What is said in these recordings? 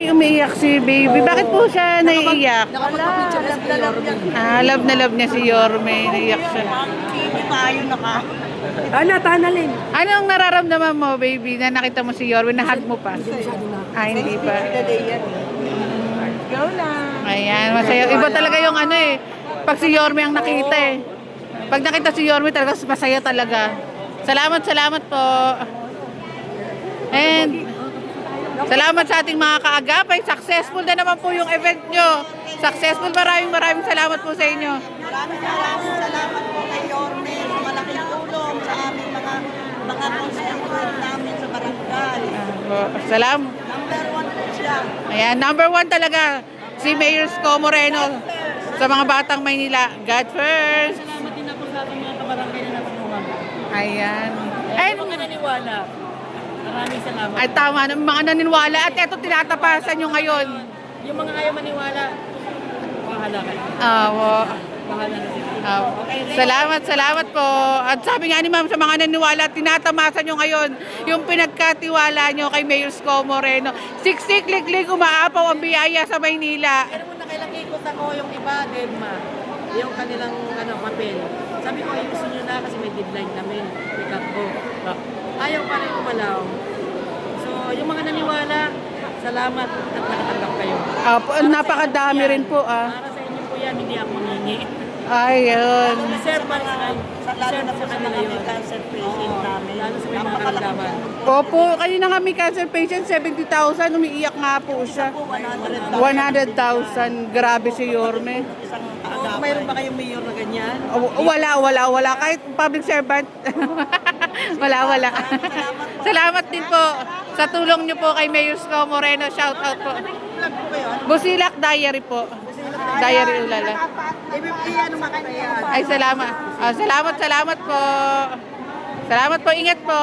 Umiiyak si baby. Bakit po siya naiiyak? Nakapagpapicture na si Yorme. Love na love niya si Yorme. Naiiyak siya. Hindi tayo naka. Tanalin. Anong nararamdaman mo, baby, na nakita mo si Yorme? Nahag mo pa? Hindi pa. Go na. Ayan, masaya. Iba talaga yung ano eh. Pag si Yorme ang nakita eh. Pag nakita si Yorme talaga, masaya talaga. Salamat po. And salamat sa ating mga kaagapay. Successful na naman po yung event nyo. Successful. Maraming salamat po sa inyo. Maraming salamat po kay Yorme sa malaking tulong sa aming mga constituent namin sa barangay. Salamat. Number 1 po siya. Ayan, number 1 talaga. Si Mayor Sco Moreno sa mga batang Maynila. God first. Salamat din ako sa ating mga kabarangay na natulungan. Ayan. Ay, Mga naniniwala. Maraming salamat. ay tama, mga naniniwala. At eto, tinatapasan nyo ngayon. Yung mga ayaw maniwala, bahala kayo. Bahala na sila. Salamat po. At sabi nga ni ma'am sa mga naniniwala, tinatamasan nyo ngayon yung pinagkatiwala nyo kay Mayor Sco Moreno. Siksik, liklik, umaapaw ang biyaya sa Maynila. Pero kung nakailang ikot ako, yung iba, Dedma, yung kanilang papel. Sabi ko, ayusin nyo na kasi may deadline kami. Pick up ko. Ayaw pa rin umalaw. So, yung mga naniwala, salamat at nakatanggap kayo. Napakadami rin po. Para sa inyo po yan, hindi ako mangingi. Ayun. Reserve pa rin. Lalo na po sa mga may cancer patient namin. Lalo sa may mga karamdaman. Opo, kanina nga may cancer patient, 70,000. Umiiyak nga po siya. 100,000. Grabe si Yorme. Kung mayroon ba kayong mayor na ganyan? Wala. Kahit public servant. wala. Salamat din po sa tulong niyo po kay Mayor Sco Moreno. Shout out po. Vlog po kayo. Busilak Diary po. Diary Ulala. Ano makakaya? Ay, salamat. Salamat po. Salamat po. Ingat po.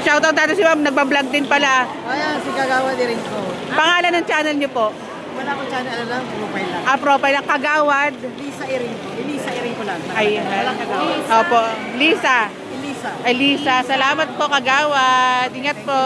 Shout out natin si ma'am. Nagbablog din pala. Ayan, si Kagawa din rin ko. Pangalan ng channel niyo po? Wala ko channel, ano lang, profile lang. Profile lang. Kagawad. Lisa Iring ko. Elisa Iring ko lang. Ayan. Walang Kagawa. Opo. Lisa. Elisa. Elisa. Salamat po, Kagawad. Ingat po.